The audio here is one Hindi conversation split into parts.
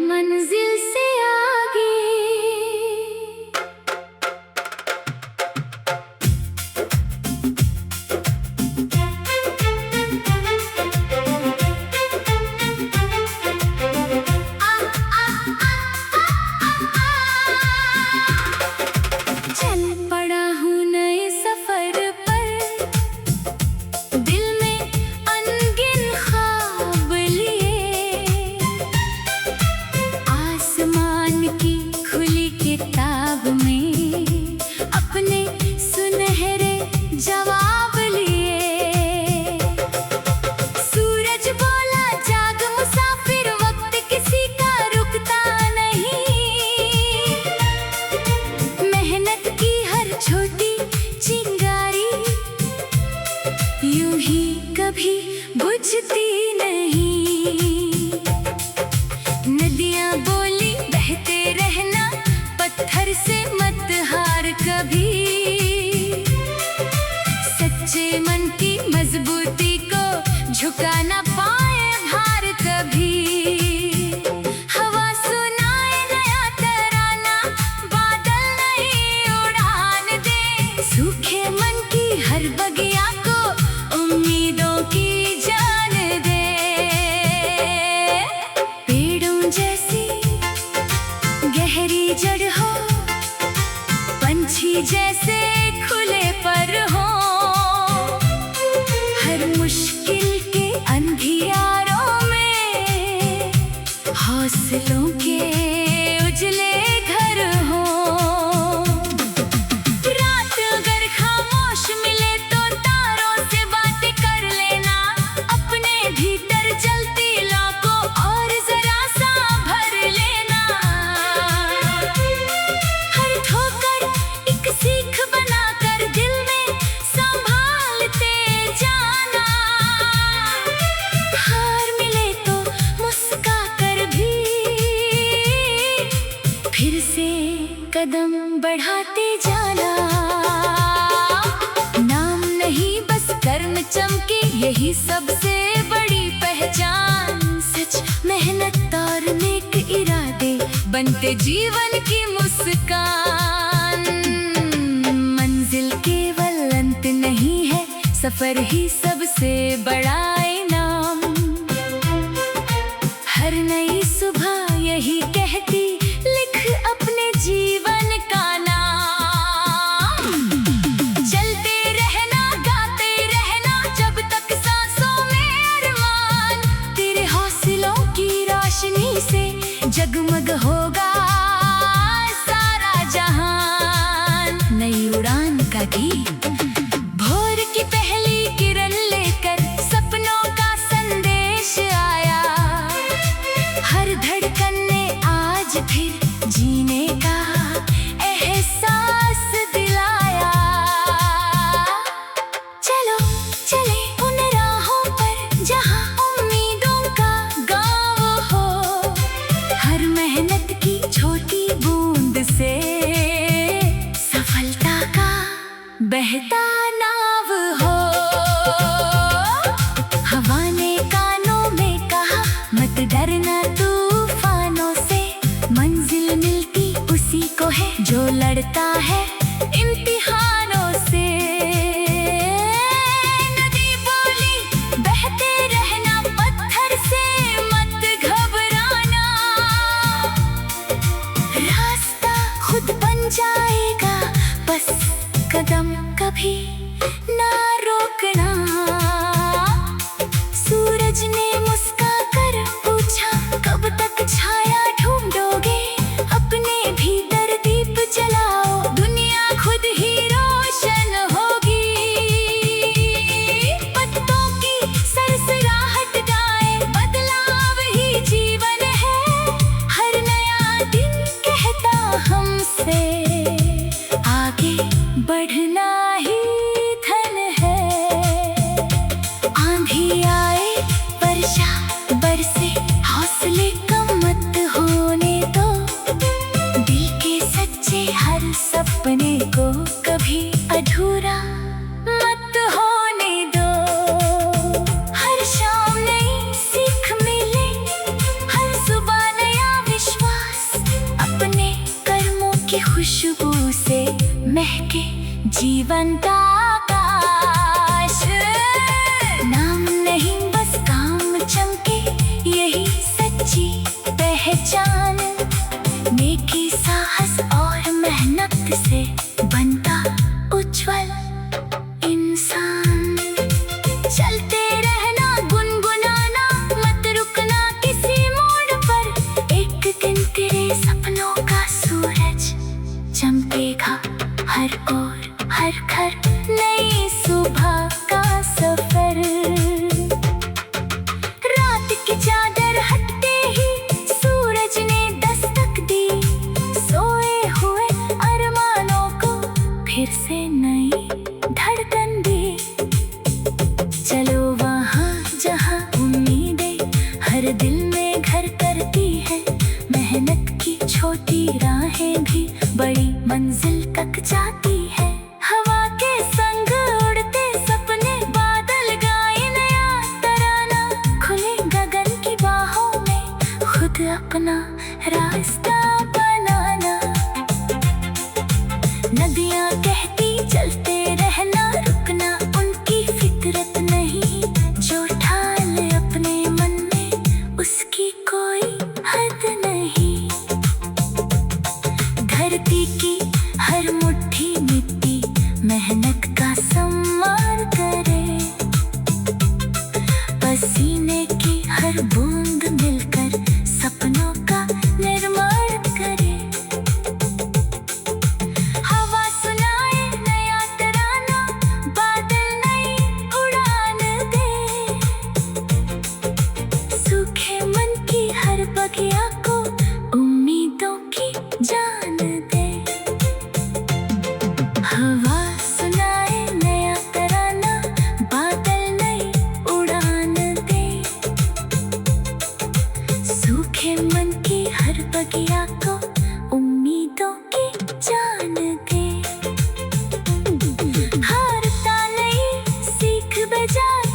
मंजिल से आगे चल पड़ा हूँ नए सफर पर, दिल में अनगिन ख्वाब लिए। आसमान की खुली किताब में अपने सुनहरे जवाब लिए। सूरज बोला जाग मुसाफिर, वक्त किसी का रुकता नहीं। मेहनत की हर छोटी चिंगारी यूं ही कभी बुझती नहीं। नदियां बोली बहते रहना, पत्थर से मत हार कभी। सच्चे मन की मजबूती को झुका ना पाए भार कभी। हवा सुनाए नया तराना, बादल नई उड़ान दे। सूखे मन की हर बगिया को उम्मीदों की जान दे। पेड़ों जैसी गहरी जड़ हो, पंछी जैसे खुले पर हो। हर मुश्किल के अंधियारों में हौसलों के उजले घर हो। रात अगर खामोश मिले तो तारों से बातें कर लेना। अपने भीतर जलती लौ को और जरा सा भर लेना। हर ठोकर एक सीख बनाकर दिल में संभालते जाना। हार मिले तो मुस्का कर भी फिर से कदम बढ़ाते जाना। नाम नहीं बस कर्म चमके, यही सबसे बड़ी पहचान। सच मेहनत और नेक इरादे बनते जीवन की मुस्कान। मंजिल केवल अंत नहीं है, सफर ही सबसे बड़ा इनाम। हर नई सुबह यही कहती, लिख अपने जीवन का नाम। चलते रहना, गाते रहना, जब तक सांसों में अरमान। तेरे हौसलों की रोशनी से जगमग होगा सारा जहान। नई उड़ान का गीत भोर की पहली किरण लेकर सपनों का संदेश आया। हर धड़कन ने आज फिर जीने का एहसास दिलाया। चलो चले उन राहों पर जहां उम्मीदों का गाँव हो। हर मेहनत की छोटी बूंद से सफलता का बहता नाव हो। हवा ने कानों में कहा, मत डरना तूफानों से। मंजिल मिलती उसी को है जो लड़ता है इम्तिहानों से। नदी बोली बहते रहना, पत्थर से मत घबराना। रास्ता खुद बन जाएगा, बस कदम कभी ना रोकना। सूरज ने मुस्का कर पूछा, कब तक छाया ढूंढोगे। अपने भीतर दीप जलाओ, दुनिया खुद ही रोशन होगी। पत्तों की सरसराहट गाए, बदलाव ही जीवन है। हर नया दिन कहता हमसे, आगे बढ़ना ही धन है। जीवंत आकाश। नाम नहीं बस काम चमके, यही सच्ची पहचान। नेकी साहस और मेहनत से बनता उज्जवल इंसान। चलते रहना गुनगुनाना, मत रुकना किसी मोड़ पर। एक दिन तेरे सपनों का सूरज चमकेगा हर ओर, हर घर नई सुबह का सफर। रात की चादर हटते ही सूरज ने दस्तक दी। सोए हुए अरमानों को फिर से नई धड़कन दी। चलो वहाँ जहाँ उम्मीदें हर दिल में घर करती है। मेहनत की छोटी राहें भी बड़ी मंजिल तक जाती है। हवा के संग उड़ते सपने, बादल गाए नया तराना। खुले गगन की बाहों में खुद अपना रास्ता बनाना। नदियाँ कहती चलते रहना, रुकना उनकी फितरत नहीं। जो ठान ले अपने मन में उसकी कोई हद नहीं। धरती की हर मुट्ठी मिट्टी मेहनत का सम्मान करे। पसीने की हर बूंद मिलकर सपनों का निर्माण करे। हवा सुनाए नया तराना, बादल नई उड़ान दे। सूखे मन की हर बगिया को उम्मीदों की जान दे। हवा सुनाए नया तराना, बादल नई उड़ान दे। सूखे मन की हर बगिया को उम्मीदों की जान दे। हारता नहीं सीख बजाए,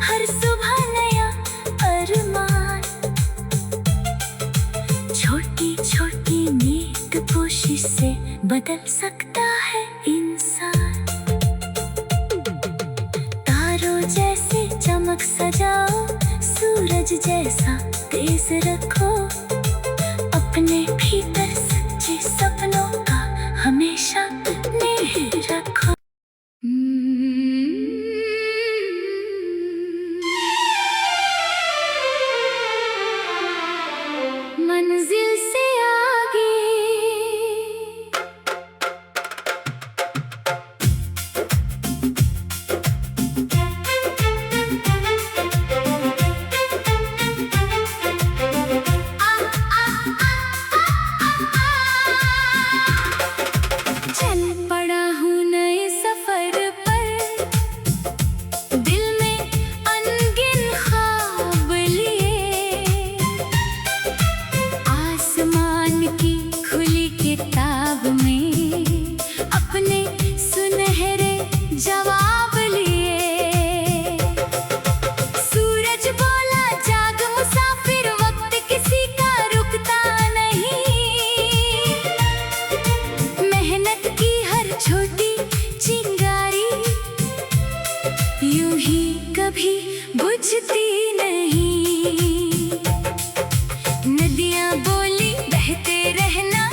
हर सुबह नया अरमान। छोटी छोटी नेक कोशिश से बदल सकता है इंसान। तारों जैसे चमक सजाओ, सूरज जैसा तेज रखो। अपने भीतर सच्चे सपनों का हमेशा नेह रखो। मंजिल से आगे चल पड़ा हूँ नए सफर पर। दिल में अनगिन ख्वाब लिए, आसमान की खुली किताब में अपने सुनहरे जवाब लिए। सूरज बोला जाग मुसाफिर, वक्त किसी का रुकता नहीं। मेहनत की हर छोटी चिंगारी यूं ही कभी बुझती नहीं। नदियाँ बोली बहते रहना,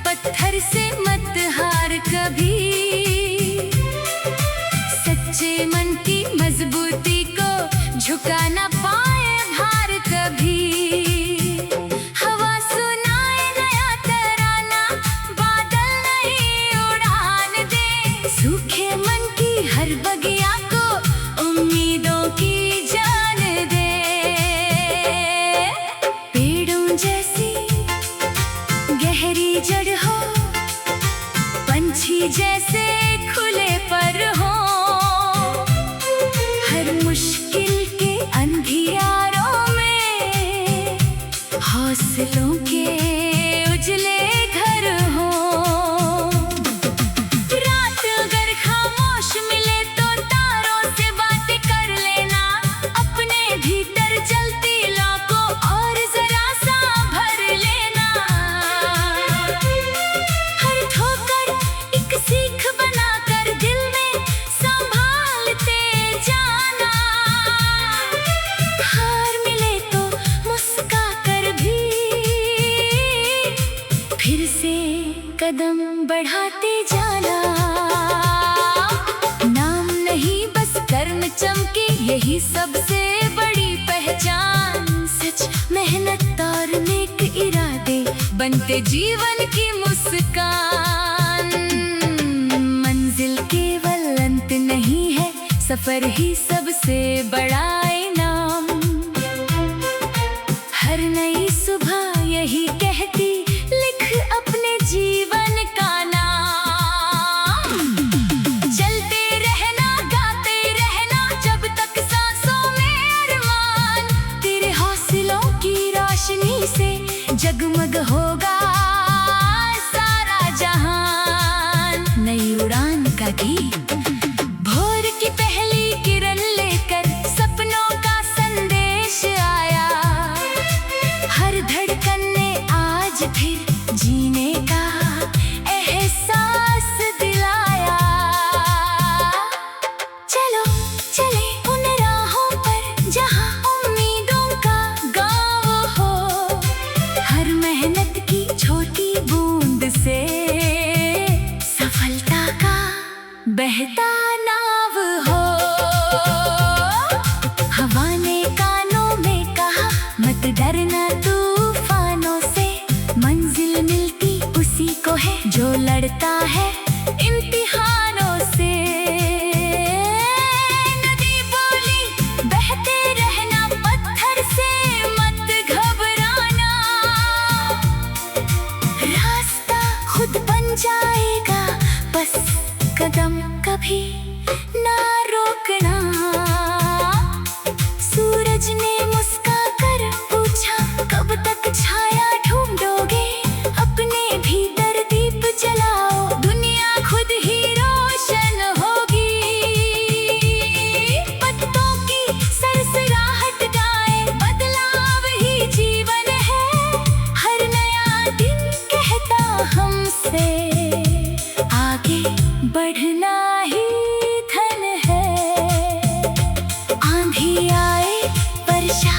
पत्थर से मत हार कभी। सच्चे मन की मजबूती को झुका ना पाए भार कभी। हवा सुनाए नया तराना, बादल नई उड़ान दे। सूखे मन की हर बगिया को उम्मीदों की जान दे। पेड़ों जैसी गहरी जड़ हो, पंछी जैसे खुले पर हो। हर मुश्किल के अंधियारों में हौसलों के उजले घर हो। रात अगर खामोश मिले तो बनते जीवन की मुस्कान। मंजिल केवल अंत नहीं है, सफर ही सबसे बड़ा इनाम। हर नई सुबह यही कहती, लिख अपने जीवन का नाम। चलते रहना, गाते रहना, जब तक सांसों में अरमान। तेरे हौसलों की रोशनी से जगमग होगा सारा जहान। नई उड़ान का गीत भोर की पहली किरण लेकर सपनों का संदेश आया। हर धड़कन ने आज फिर जीने का एहसास दिलाया। चलो चले उन राहों पर जहां उम्मीदों का गाँव हो। हर मेहनत की छोटी बूंद से सफलता का बहता नाव हो। हवा ने कानों में कहा, मत डरना तूफानों से। मंजिल मिलती उसी को है जो लड़ता है इम्तिहानों से। नदी बोली बहते रहना, पत्थर से मत घबराना। रास्ता खुद बन जाएगा, बस कदम कभी ना रोकना। सूरज ने मुस्कुराकर पूछा, कब तक छाया ढूंढोगे? अपने भीतर दीप जलाओ, दुनिया खुद ही रोशन होगी। पत्तों की सरसराहट गाए, बदलाव ही जीवन है। हर नया दिन कहता हमसे, आगे बढ़ना ही धन है। आंधी आए, वर्षा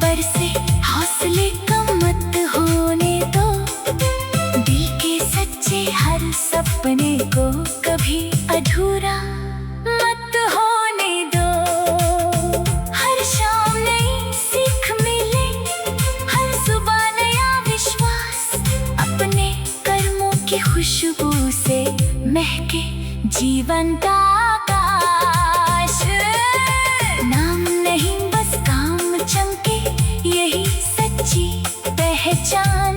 बरसे, हौसले कम मत होने दो। दिल के सच्चे हर सपने को कभी अधूरा मत होने दो। हर शाम नई सीख मिले, हर सुबह नया विश्वास। अपने कर्मों की खुशबू से महके जीवन का आकाश। नाम नहीं बस काम चमके, यही सच्ची पहचान।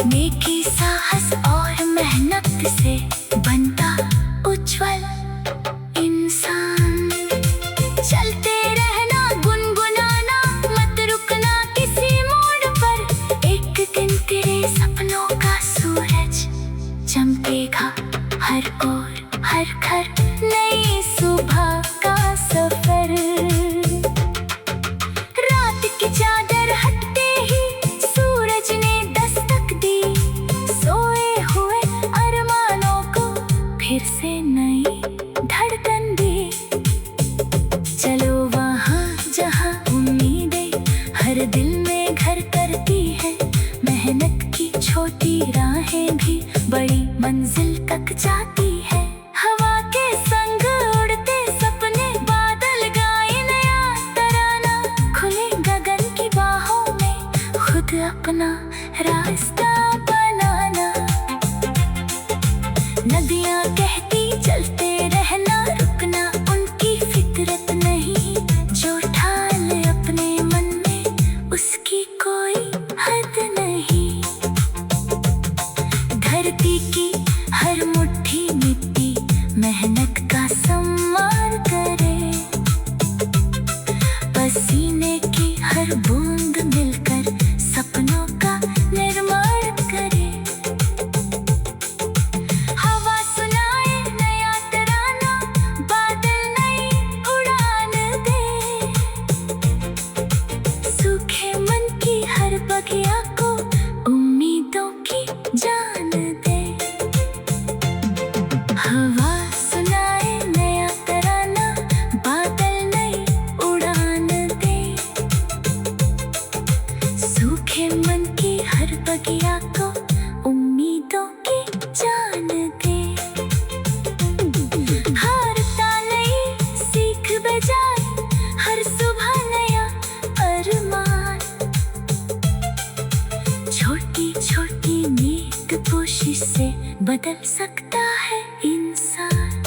नेकी साहस और मेहनत से बनता उज्जवल इंसान। चलते रहना, गुनगुनाना, मत रुकना किसी मोड़ पर। एक दिन तेरे सपनों का सूरज चमकेगा हर ओर, हर घर नई सुबह का सफर। रात की चादर हटते ही सूरज ने दस्तक दी। सोए हुए अरमानों को फिर से नई धड़कन दी। चलो वहाँ जहाँ उम्मीदें हर दिल में घर करती है। मेहनत की छोटी राहें भी बड़ी मंजिल तक जाती है। हवा के संग उड़ते सपने, बादल गाए नया तराना। खुले गगन की बाहों में खुद अपना रास्ता बनाना। नदियाँ कहती चलते रहना, रुकना उनकी फितरत नहीं। जो ठान ले अपने मन में, उसकी कोई हद नहीं। धरती की हर मुट्ठी बदल सकता है इंसान।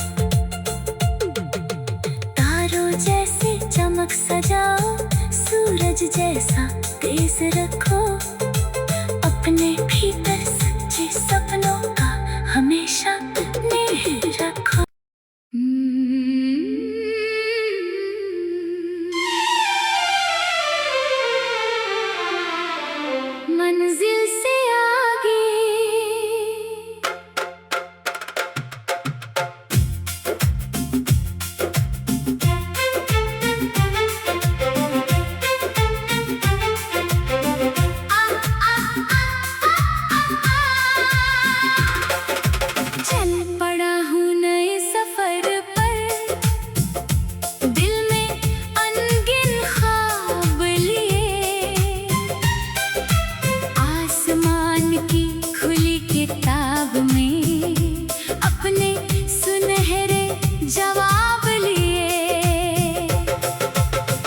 तारों जैसे चमक सजाओ, सूरज जैसा तेज रखो, अपने भीतर सच्चे सपनों का हमेशा नेह रखो। मंजिल से आगे चल पड़ा हूँ नए सफर पर, दिल में अनगिन ख्वाब लिए, आसमान की खुली किताब में अपने सुनहरे जवाब लिए।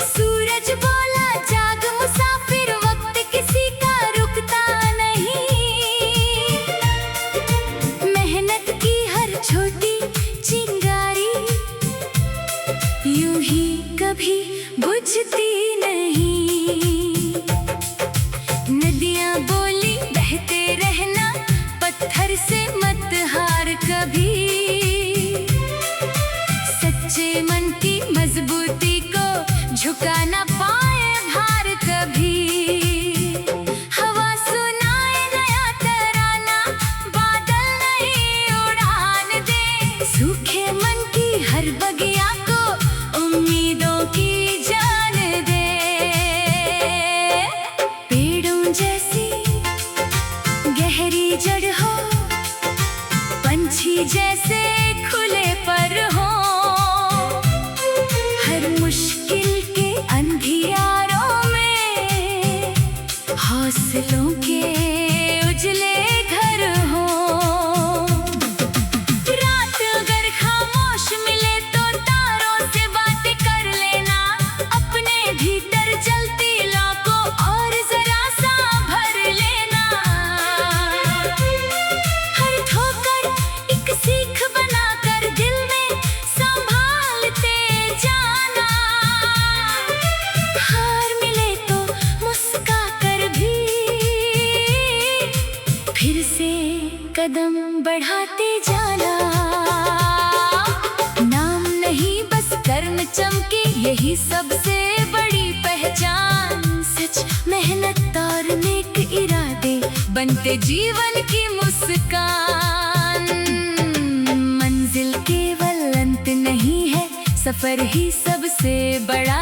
सूरज बोला जाग मुसाफिर, वक्त किसी का रुकता नहीं, मेहनत की हर छोटी चिंगारी यूं ही कभी बुझती नहीं। नदियां बोली बहते रहना, पत्थर से मत हार कभी, सच्चे मन की मजबूती को झुका ना पाए भार कभी। हवा सुनाए नया तराना, बादल नहीं उड़ान दे, सूखे मन की हर बगिया को उम्मीदों की जान दे। पेड़ों जैसी गहरी जड़ हो, पंछी जैसे खुले पर हो, हर मुश्किल के अंधियारों में हौसलों के उजले घर हो। रात अगर खामोश मिले तो तारों से बातें कर लेना, अपने भीतर जलती लौ को और जरा सा भर लेना। हर ठोकर एक सीख बनाकर दिल में संभालते जाना, हार मिले तो मुस्का कर भी फिर से कदम बढ़ाते जाना। नाम नहीं बस कर्म चमके, यही सबसे बड़ी पहचान, सच मेहनत और नेक इरादे बनते जीवन की मुस्कान। मंजिल केवल अंत नहीं है, सफर ही सबसे बड़ा